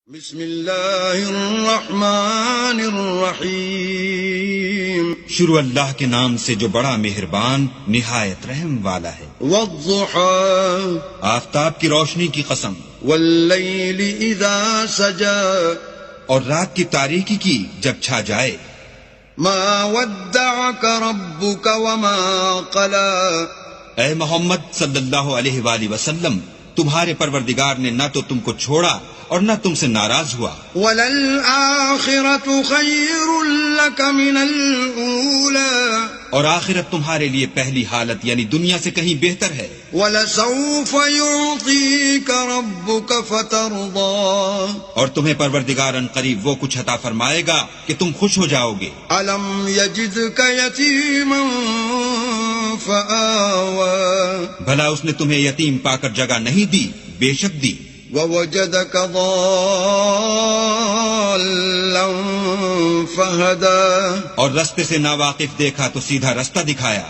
بسم اللہ الرحمن الرحیم، شروع اللہ کے نام سے جو بڑا مہربان نہایت رحم والا ہے۔ والضحى آفتاب کی روشنی کی قسم، واللیل اذا سجا اور رات کی تاریکی کی جب چھا جائے۔ ما ودعك ربك وما قلى، اے محمد صلی اللہ علیہ وآلہ وسلم، تمہارے پروردگار نے نہ تو تم کو چھوڑا اور نہ تم سے ناراض ہوا۔ وَلَلْآخِرَةُ خَيْرٌ لَكَ مِنَ الْأُولَى، اور آخرت تمہارے لیے پہلی حالت یعنی دنیا سے کہیں بہتر ہے۔ وَلَسَوْفَ يُعْطِيكَ رَبُّكَ فَتَرْضَى، اور تمہیں پروردگار ان قریب وہ کچھ عطا فرمائے گا کہ تم خوش ہو جاؤ گے۔ أَلَمْ يَجِدْكَ يَتِيمًا فَآوَى، بھلا اس نے تمہیں یتیم پا کر جگہ نہیں دی؟ بے شک دی۔ وَوَجَدَكَ ضَالًّا فَهَدَى، اور رستے سے ناواقف دیکھا تو سیدھا رستہ دکھایا۔